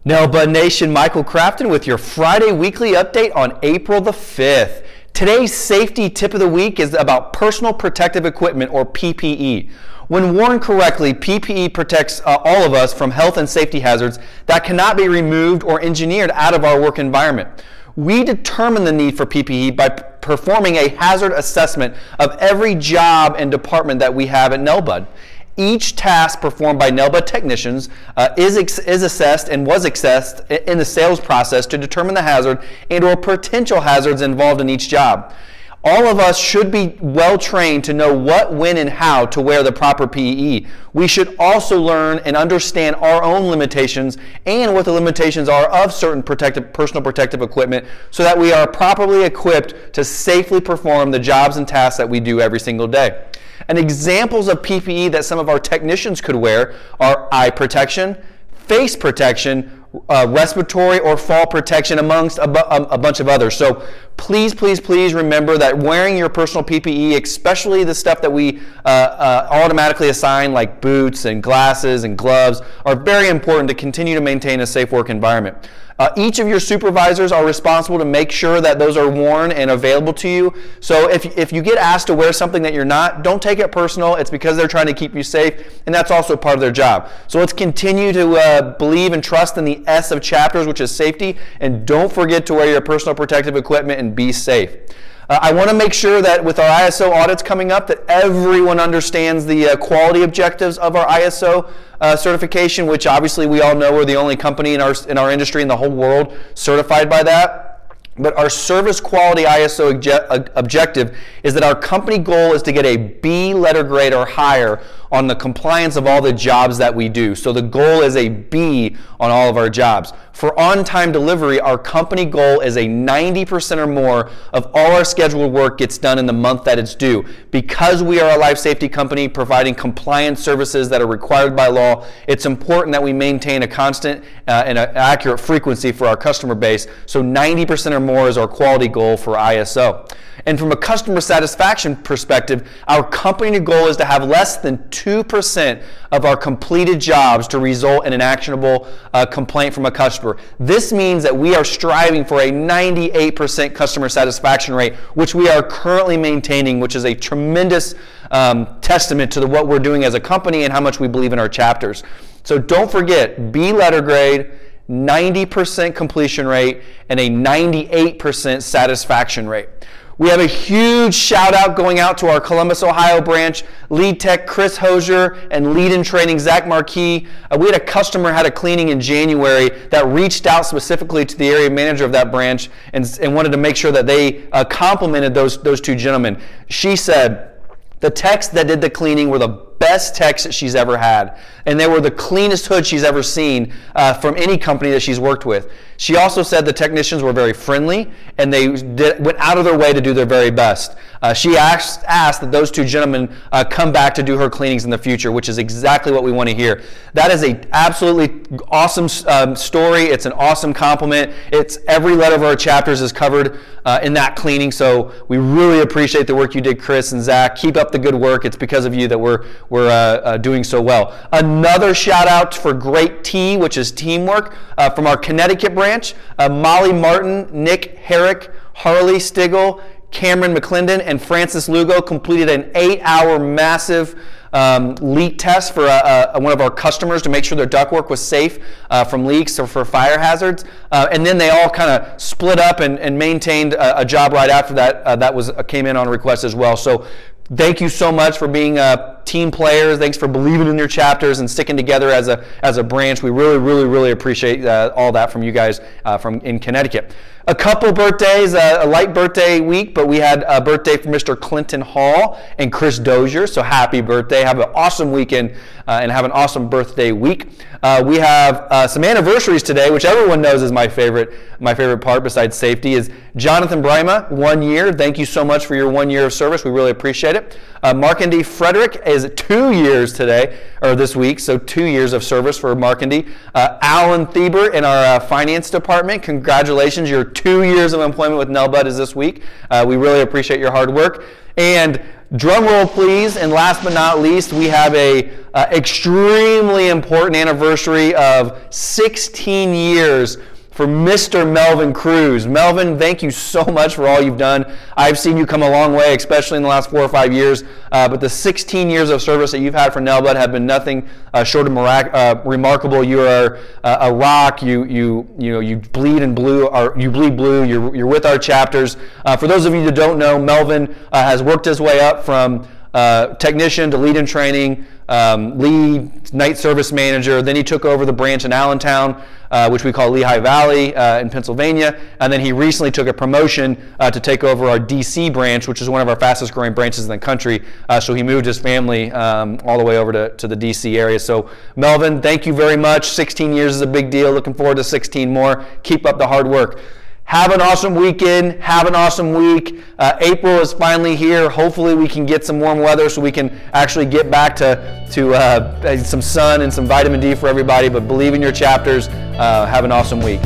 Nelbud Nation, Michael Crafton with your Friday weekly update on April the 5th. Today's safety tip of the week is about personal protective equipment, or PPE. When worn correctly, PPE protects all of us from health and safety hazards that cannot be removed or engineered out of our work environment. We determine the need for PPE by performing a hazard assessment of every job and department that we have at Nelbud. Each task performed by Nelbud technicians is assessed and was assessed in the sales process to determine the hazard and or potential hazards involved in each job. All of us should be well trained to know what, when, and how to wear the proper PPE. We should also learn and understand our own limitations and what the limitations are of certain personal protective equipment so that we are properly equipped to safely perform the jobs and tasks that we do every single day. And examples of PPE that some of our technicians could wear are eye protection, face protection, respiratory or fall protection, amongst a bunch of others. So please, please, please remember that wearing your personal PPE, especially the stuff that we automatically assign like boots and glasses and gloves, are very important to continue to maintain a safe work environment. Each of your supervisors are responsible to make sure that those are worn and available to you. So if you get asked to wear something that you're not, don't take it personal. It's because they're trying to keep you safe, and that's also part of their job. So let's continue to believe and trust in the S of chapters, which is safety, and don't forget to wear your personal protective equipment and be safe. I want to make sure that with our ISO audits coming up that everyone understands the quality objectives of our ISO certification, which obviously we all know we're the only company in our industry in the whole world certified by that. But our service quality ISO objective is that our company goal is to get a B letter grade or higher on the compliance of all the jobs that we do. So the goal is a B on all of our jobs. For on-time delivery, our company goal is a 90% or more of all our scheduled work gets done in the month that it's due. Because we are a life safety company providing compliance services that are required by law, it's important that we maintain a constant and an accurate frequency for our customer base. So 90% or more is our quality goal for ISO. And from a customer satisfaction perspective, our company goal is to have less than 2% of our completed jobs to result in an actionable complaint from a customer. This means that we are striving for a 98% customer satisfaction rate, which we are currently maintaining, which is a tremendous testament to what we're doing as a company and how much we believe in our chapters. So don't forget, B letter grade, 90% completion rate, and a 98% satisfaction rate. We have a huge shout out going out to our Columbus, Ohio branch, lead tech Chris Hosier and lead in training Zach Marquis. We had a customer had a cleaning in January that reached out specifically to the area manager of that branch and wanted to make sure that they complimented those two gentlemen. She said the techs that did the cleaning were the best techs that she's ever had, and they were the cleanest hood she's ever seen from any company that she's worked with. She also said the technicians were very friendly and they went out of their way to do their very best. She asked that those two gentlemen come back to do her cleanings in the future, which is exactly what we want to hear. That is an absolutely awesome story. It's an awesome compliment. It's every letter of our chapters is covered in that cleaning, so we really appreciate the work you did, Chris and Zach. Keep up the good work. It's because of you that we're doing so well. Another shout out for Great T, which is teamwork, from our Connecticut branch. Molly Martin, Nick Herrick, Harley Stigl, Cameron McClendon, and Francis Lugo completed an 8-hour massive leak test for one of our customers to make sure their ductwork was safe from leaks or for fire hazards. And then they all kind of split up and maintained a job right after that. That came in on request as well. So thank you so much for being team players. Thanks for believing in your chapters and sticking together as a branch. We really, really, really appreciate all that from you guys in Connecticut. A couple birthdays, a light birthday week, but we had a birthday for Mr. Clinton Hall and Chris Dozier, so happy birthday. Have an awesome weekend and have an awesome birthday week. We have some anniversaries today, which everyone knows is my favorite part besides safety, is Jonathan Brima, 1 year. Thank you so much for your 1 year of service. We really appreciate it. Markandy Frederick is 2 years today, or this week, so 2 years of service for Markandy. Alan Thieber in our finance department, congratulations. Your 2 years of employment with Nelbud is this week. We really appreciate your hard work. And Drum roll, please. And last but not least, we have a extremely important anniversary of 16 years for Mr. Melvin Cruz. Melvin, thank you so much for all you've done. I've seen you come a long way, especially in the last 4 or 5 years. But the 16 years of service that you've had for Nelbud have been nothing short of remarkable. You are a rock. You bleed in blue. You bleed blue. You're with our chapters. For those of you that don't know, Melvin has worked his way up from technician to lead in training, lead night service manager. Then he took over the branch in Allentown, which we call Lehigh Valley in Pennsylvania. And then he recently took a promotion to take over our DC branch, which is one of our fastest growing branches in the country. So he moved his family all the way over to the DC area. So Melvin, thank you very much. 16 years is a big deal. Looking forward to 16 more. Keep up the hard work. Have an awesome weekend. Have an awesome week. April is finally here. Hopefully we can get some warm weather so we can actually get back to some sun and some vitamin D for everybody. But believe in your chapters. Have an awesome week.